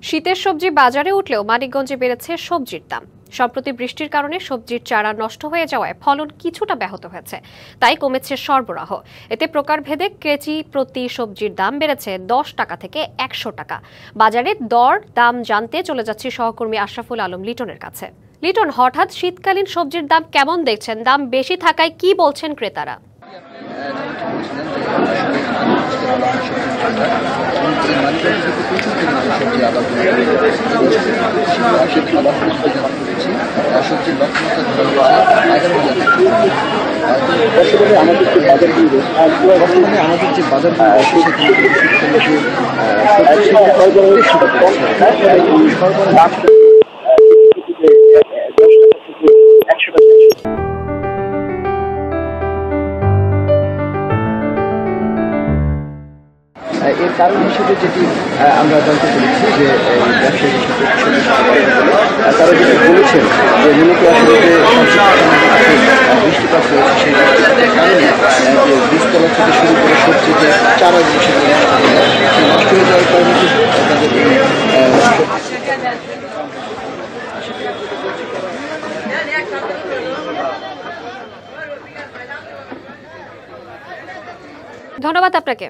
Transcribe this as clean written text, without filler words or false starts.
শীতের সবজি বাজারে উঠলেও মানিকগঞ্জে বেড়েছে সবজির দাম। সম্প্রতি বৃষ্টির কারণে সবজির চারা নষ্ট হয়ে যাওয়ায় ফলন কিছুটা ব্যাহত হয়েছে, তাই কমেছে সরবরাহ। এতে প্রকারভেদে কেজি প্রতি সবজির দাম বেড়েছে 10 টাকা থেকে 100 টাকা। বাজারের দাম জানতে চলে যাচ্ছে সহকর্মী আশরাফুল আলম লিটনের কাছে। লিটন, হঠাৎ শীতকালীন সবজির দাম কেমন দেখছেন? দাম বেশি থাকায় কি বলছেন ক্রেতারা? আমাদের যে বাজার এর কারণ হিসেবে যেটি আমরা জানতে পেরেছি যে ব্যবসায়ী তারা যেটি বলেছেন যে মূলত আসলে বৃষ্টিপাত হয়েছে সেই বৃষ্টিপাতের কারণে বীজতলা থেকে শুরু করে সবজিতে চারা নষ্ট হয়ে যাওয়ার কারণে তাদের ধন্যবাদ আপনাকে।